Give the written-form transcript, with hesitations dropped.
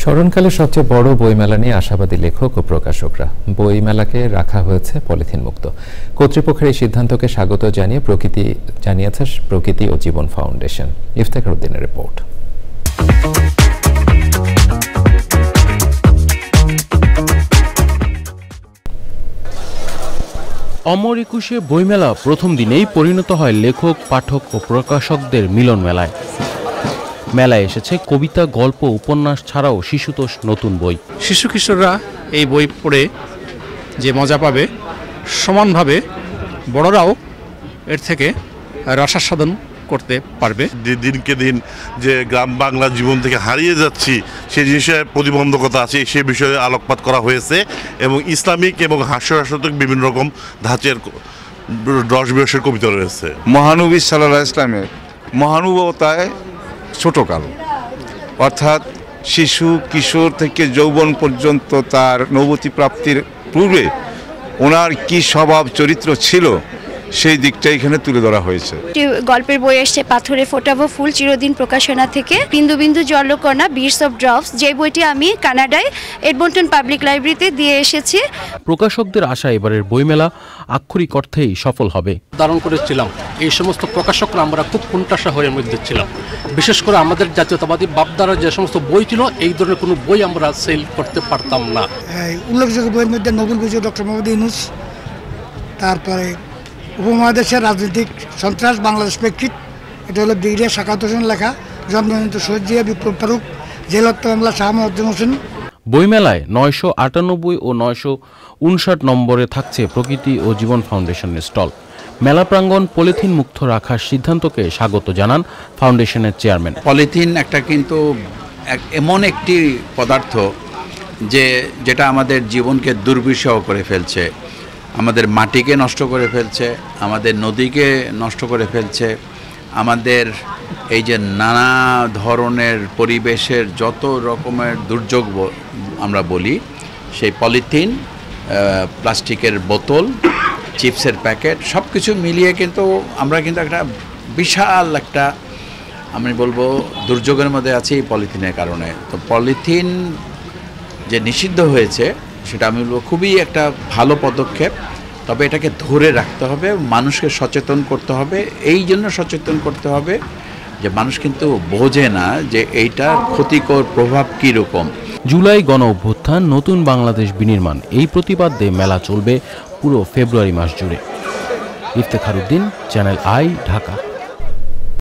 স্মরণকালের সবচেয়ে বড় বইমেলা নিয়ে আশাবাদী লেখক ও প্রকাশকরা। বইমেলাকে রাখা হয়েছে পলিথিন মুক্ত। কর্তৃপক্ষের এই সিদ্ধান্তকে স্বাগত জানিয়েছে প্রকৃতি ও জীবন ফাউন্ডেশন। ইফতেখার উদ্দিনের রিপোর্ট। অমর একুশে বইমেলা প্রথম দিনেই পরিণত হয় লেখক, পাঠক ও প্রকাশকদের মিলন মেলায়। মেলায় এসেছে কবিতা, গল্প, উপন্যাস ছাড়াও শিশুতোষ নতুন বই। শিশু কিশোররা এই বই পড়ে যে মজা পাবে, সমানভাবে বড়রাও এর থেকে রসাস্বাদন করতে পারবে। দিনকে দিন যে গ্রাম বাংলা জীবন থেকে হারিয়ে যাচ্ছি সেই জিনিসে প্রতিবন্ধকতা আছে, সে বিষয়ে আলোকপাত করা হয়েছে এবং ইসলামিক এবং হাস্যরসাত্মক বিভিন্ন রকম ধাঁচের রসবিরসের কবিতা রয়েছে। মহানবী সাল্লাল্লাহু আলাইহি ইসলামের মহানুভবতায় ছোটকাল, অর্থাৎ শিশু কিশোর থেকে যৌবন পর্যন্ত তার নবতী প্রাপ্তির পূর্বে ওনার কি স্বভাব চরিত্র ছিল সেই দিকটা এখানে তুলে ধরা হয়েছে। গল্পের বই এসছে পাথরে ফোটাবো ফুল চিরদিন প্রকাশনা থেকে, বিন্দু বিন্দু জলকণা বিটস অফ ড্রপস, যে বইটি আমি কানাডায় এডমন্টন পাবলিক লাইব্রেরিতে দিয়ে এসেছি। প্রকাশকদের আশা এবারের বইমেলা আক্ষরিক অর্থেই সফল হবে। ধারণ করেছিলাম এই সমস্ত প্রকাশকরা আমরা খুব কোণঠাসা হয়ে মধ্যে ছিলাম। বিশেষ করে আমাদের জাতীয়তাবাদী বাপদারা যে সমস্ত বই ছিল, এই ধরনের কোনো বই আমরা সেল করতে পারতাম না। উল্লেখযোগ্য বইয়ের মধ্যে নোবেল বিজয়ী ডক্টর মোহাম্মদ ইউনূস, তারপরে উপমহাদেশের রাজনৈতিক সন্ত্রাস বাংলাদেশ প্রেক্ষিত, এটা হলো ব্রিগেডিয়ার সাকাওয়াত হোসেন লেখা, জন্মজয়ন্ত শহীদ জিয়া, বিপ্লব ফারুক, জেল হত্যা মামলা শাহ মোয়াজ্জেম হোসেন। বইমেলায় 998 ও 959 নম্বরে থাকছে প্রকৃতি ও জীবন ফাউন্ডেশনের স্টল। মেলা প্রাঙ্গণ পলিথিন মুক্ত রাখার সিদ্ধান্তকে স্বাগত জানান ফাউন্ডেশনের চেয়ারম্যান। পলিথিন একটা কিন্তু এমন একটি পদার্থ যেটা আমাদের জীবনকে দুর্বিষহ করে ফেলছে, আমাদের মাটিকে নষ্ট করে ফেলছে, আমাদের নদীকে নষ্ট করে ফেলছে, আমাদের এই যে নানা ধরনের পরিবেশের যত রকমের দুর্যোগ আমরা বলি, সেই পলিথিন, প্লাস্টিকের বোতল, চিপসের প্যাকেট সব কিছু মিলিয়ে কিন্তু আমরা কিন্তু একটা বিশাল একটা আমি বলবো দুর্যোগের মধ্যে আছি এই পলিথিনের কারণে। তো পলিথিন যে নিষিদ্ধ হয়েছে সেটা আমি বলবো খুবই একটা ভালো পদক্ষেপ, তবে এটাকে ধরে রাখতে হবে, মানুষকে সচেতন করতে হবে। এই জন্য সচেতন করতে হবে যে মানুষ কিন্তু বোঝে না যে এইটার ক্ষতিকর প্রভাব কীরকম। জুলাই গণ অভ্যুত্থান, নতুন বাংলাদেশ বিনির্মাণ, এই প্রতিবাদে মেলা চলবে পুরো ফেব্রুয়ারি মাস জুড়ে। Iftekhar Uddin, channel I, Dhaka.